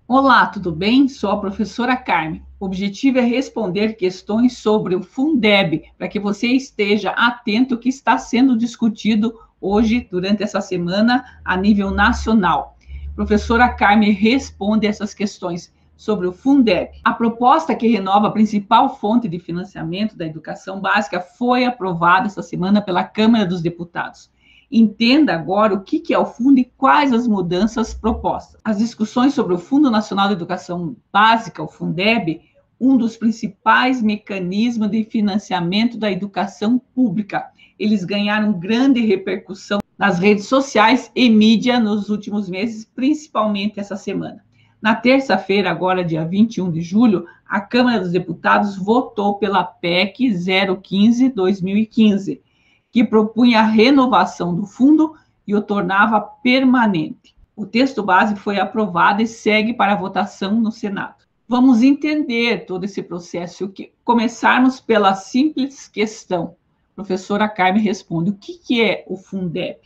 Olá, tudo bem? Sou a professora Carmen. O objetivo é responder questões sobre o Fundeb, para que você esteja atento ao que está sendo discutido hoje, durante essa semana, a nível nacional. Professora Carmen responde essas questões sobre o Fundeb. A proposta que renova a principal fonte de financiamento da educação básica foi aprovada essa semana pela Câmara dos Deputados. Entenda agora o que é o fundo e quais as mudanças propostas. As discussões sobre o Fundo Nacional de Educação Básica, o Fundeb, um dos principais mecanismos de financiamento da educação pública. Eles ganharam grande repercussão nas redes sociais e mídia nos últimos meses, principalmente essa semana. Na terça-feira, agora dia 21 de julho, a Câmara dos Deputados votou pela PEC 015/2015, que propunha a renovação do fundo e o tornava permanente. O texto base foi aprovado e segue para a votação no Senado. Vamos entender todo esse processo. Começarmos pela simples questão. A professora Carmen responde: o que é o Fundeb?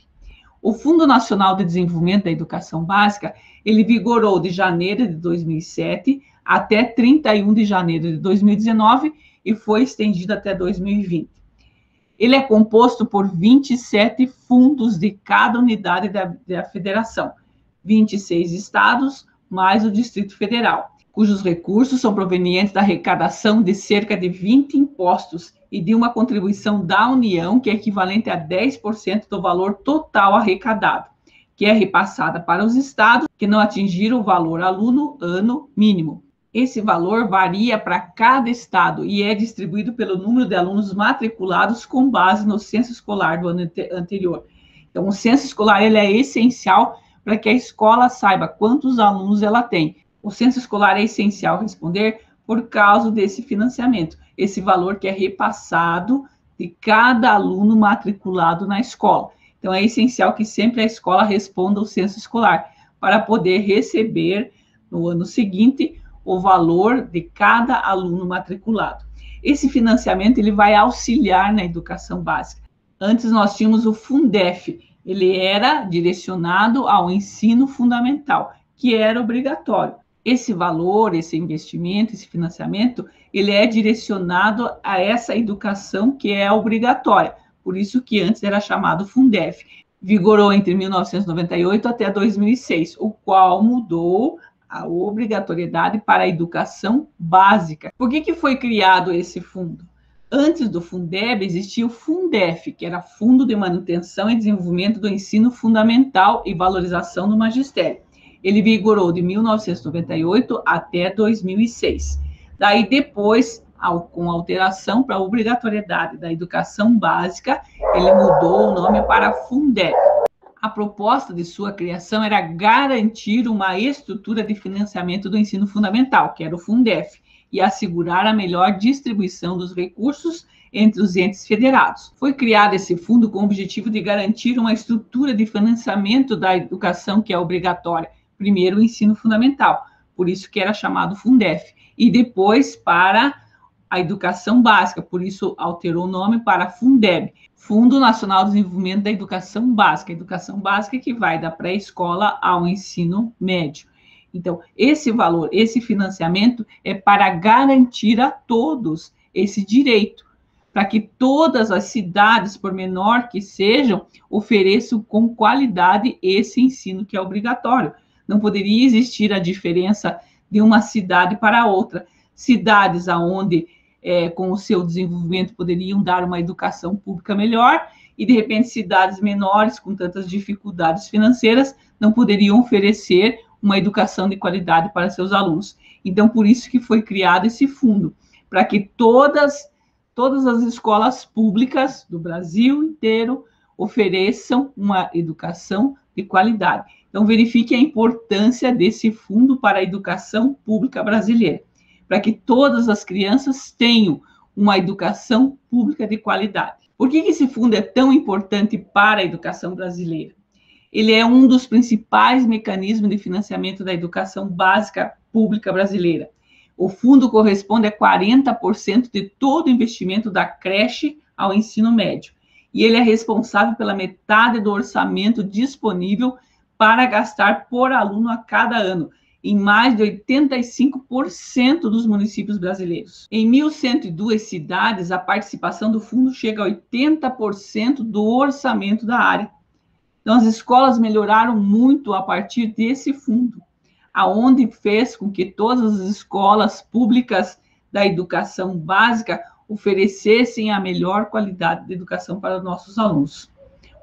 O Fundo Nacional de Desenvolvimento da Educação Básica, ele vigorou de janeiro de 2007 até 31 de janeiro de 2019 e foi estendido até 2020. Ele é composto por 27 fundos de cada unidade da federação, 26 estados, mais o Distrito Federal, cujos recursos são provenientes da arrecadação de cerca de 20 impostos e de uma contribuição da União, que é equivalente a 10% do valor total arrecadado, que é repassada para os estados que não atingiram o valor aluno ano mínimo. Esse valor varia para cada estado e é distribuído pelo número de alunos matriculados com base no censo escolar do ano anterior. Então, o censo escolar ele é essencial para que a escola saiba quantos alunos ela tem. O censo escolar é essencial responder por causa desse financiamento, esse valor que é repassado de cada aluno matriculado na escola. Então, é essencial que sempre a escola responda o censo escolar para poder receber no ano seguinte o valor de cada aluno matriculado. Esse financiamento ele vai auxiliar na educação básica. Antes nós tínhamos o Fundef, ele era direcionado ao ensino fundamental, que era obrigatório. Esse valor, esse investimento, esse financiamento, ele é direcionado a essa educação que é obrigatória, por isso que antes era chamado Fundef. Vigorou entre 1998 até 2006, o qual mudou a obrigatoriedade para a educação básica. Por que foi criado esse fundo? Antes do Fundeb existia o Fundef, que era Fundo de Manutenção e Desenvolvimento do Ensino Fundamental e Valorização do Magistério. Ele vigorou de 1998 até 2006. Daí depois, com alteração para a obrigatoriedade da educação básica, ele mudou o nome para Fundeb. A proposta de sua criação era garantir uma estrutura de financiamento do ensino fundamental, que era o Fundef, e assegurar a melhor distribuição dos recursos entre os entes federados. Foi criado esse fundo com o objetivo de garantir uma estrutura de financiamento da educação que é obrigatória, primeiro o ensino fundamental, por isso que era chamado Fundef, e depois para a educação básica, por isso alterou o nome para Fundeb, Fundo Nacional de Desenvolvimento da Educação Básica, educação básica que vai da pré-escola ao ensino médio. Então, esse valor, esse financiamento é para garantir a todos esse direito, para que todas as cidades, por menor que sejam, ofereçam com qualidade esse ensino que é obrigatório. Não poderia existir a diferença de uma cidade para outra. Cidades onde com o seu desenvolvimento poderiam dar uma educação pública melhor e, de repente, cidades menores com tantas dificuldades financeiras não poderiam oferecer uma educação de qualidade para seus alunos. Então, por isso que foi criado esse fundo, para que todas as escolas públicas do Brasil inteiro ofereçam uma educação de qualidade. Então, verifique a importância desse fundo para a educação pública brasileira, para que todas as crianças tenham uma educação pública de qualidade. Por que esse fundo é tão importante para a educação brasileira? Ele é um dos principais mecanismos de financiamento da educação básica pública brasileira. O fundo corresponde a 40% de todo o investimento da creche ao ensino médio. E ele é responsável pela metade do orçamento disponível para gastar por aluno a cada ano. em mais de 85% dos municípios brasileiros. Em 1.102 cidades, a participação do fundo chega a 80% do orçamento da área. Então, as escolas melhoraram muito a partir desse fundo, aonde fez com que todas as escolas públicas da educação básica oferecessem a melhor qualidade de educação para os nossos alunos.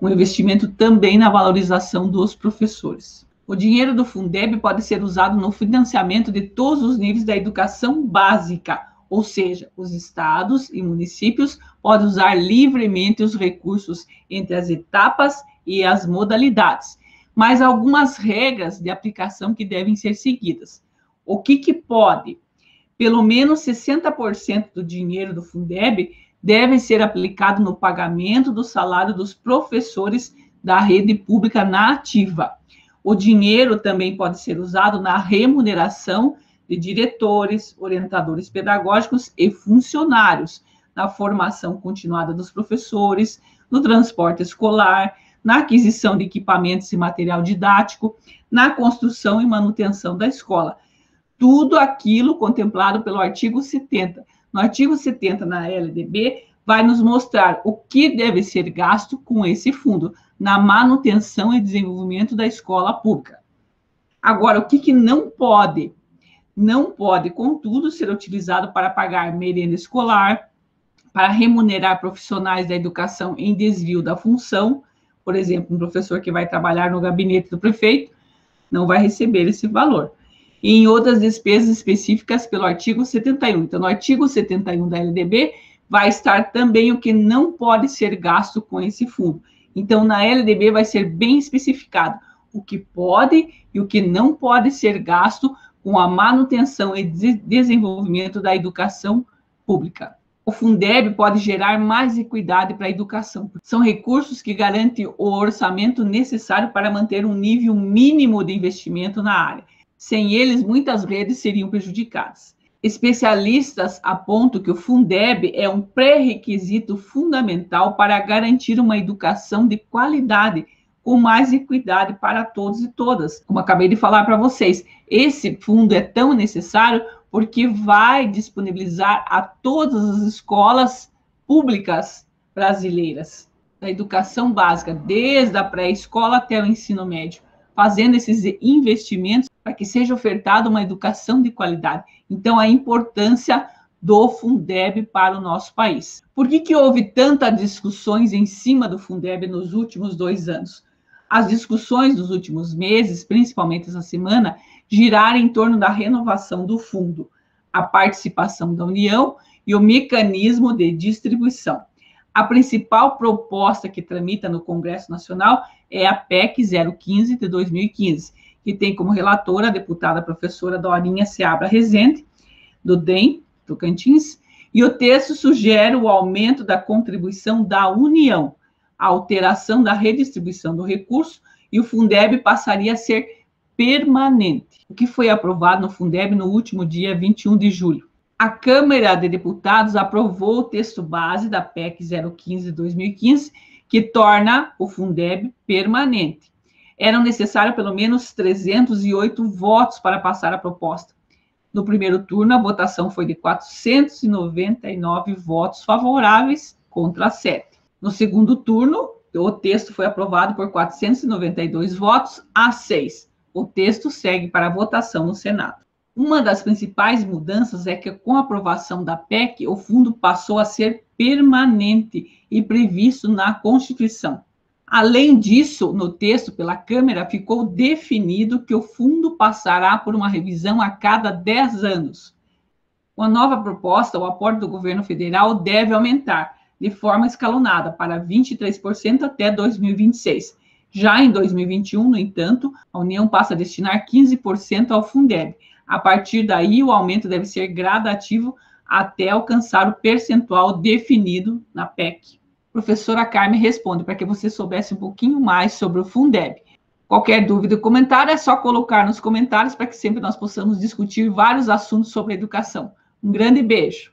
Um investimento também na valorização dos professores. O dinheiro do Fundeb pode ser usado no financiamento de todos os níveis da educação básica, ou seja, os estados e municípios podem usar livremente os recursos entre as etapas e as modalidades, mas algumas regras de aplicação que devem ser seguidas. O que pode? Pelo menos 60% do dinheiro do Fundeb deve ser aplicado no pagamento do salário dos professores da rede pública na ativa. O dinheiro também pode ser usado na remuneração de diretores, orientadores pedagógicos e funcionários, na formação continuada dos professores, no transporte escolar, na aquisição de equipamentos e material didático, na construção e manutenção da escola. Tudo aquilo contemplado pelo artigo 70. No artigo 70, na LDB, vai nos mostrar o que deve ser gasto com esse fundo, na manutenção e desenvolvimento da escola pública. Agora, o que não pode? Não pode, contudo, ser utilizado para pagar merenda escolar, para remunerar profissionais da educação em desvio da função. Por exemplo, um professor que vai trabalhar no gabinete do prefeito não vai receber esse valor. E em outras despesas específicas pelo artigo 71. Então, no artigo 71 da LDB, vai estar também o que não pode ser gasto com esse fundo. Então, na LDB vai ser bem especificado o que pode e o que não pode ser gasto com a manutenção e desenvolvimento da educação pública. O Fundeb pode gerar mais equidade para a educação. São recursos que garantem o orçamento necessário para manter um nível mínimo de investimento na área. Sem eles, muitas redes seriam prejudicadas. Especialistas apontam que o Fundeb é um pré-requisito fundamental para garantir uma educação de qualidade, com mais equidade para todos e todas. Como acabei de falar para vocês, esse fundo é tão necessário porque vai disponibilizar a todas as escolas públicas brasileiras, da educação básica, desde a pré-escola até o ensino médio, fazendo esses investimentos para que seja ofertada uma educação de qualidade. Então, a importância do Fundeb para o nosso país. Por que houve tantas discussões em cima do Fundeb nos últimos 2 anos? As discussões dos últimos meses, principalmente essa semana, giraram em torno da renovação do fundo, a participação da União e o mecanismo de distribuição. A principal proposta que tramita no Congresso Nacional é a PEC 015 de 2015, que tem como relatora a deputada professora Dorinha Seabra Rezende, do DEM, Tocantins, e o texto sugere o aumento da contribuição da União, a alteração da redistribuição do recurso, e o Fundeb passaria a ser permanente, o que foi aprovado no Fundeb no último dia 21 de julho. A Câmara de Deputados aprovou o texto base da PEC 015 de 2015, que torna o Fundeb permanente. Eram necessários pelo menos 308 votos para passar a proposta. No primeiro turno, a votação foi de 499 votos favoráveis contra 7. No segundo turno, o texto foi aprovado por 492 votos a 6. O texto segue para a votação no Senado. Uma das principais mudanças é que, com a aprovação da PEC, o fundo passou a ser permanente e previsto na Constituição. Além disso, no texto pela Câmara, ficou definido que o fundo passará por uma revisão a cada 10 anos. Com a nova proposta, o aporte do governo federal deve aumentar de forma escalonada para 23% até 2026. Já em 2021, no entanto, a União passa a destinar 15% ao Fundeb. A partir daí, o aumento deve ser gradativo até alcançar o percentual definido na PEC. Professora Carmen responde para que você soubesse um pouquinho mais sobre o Fundeb. Qualquer dúvida ou comentário é só colocar nos comentários para que sempre nós possamos discutir vários assuntos sobre educação. Um grande beijo!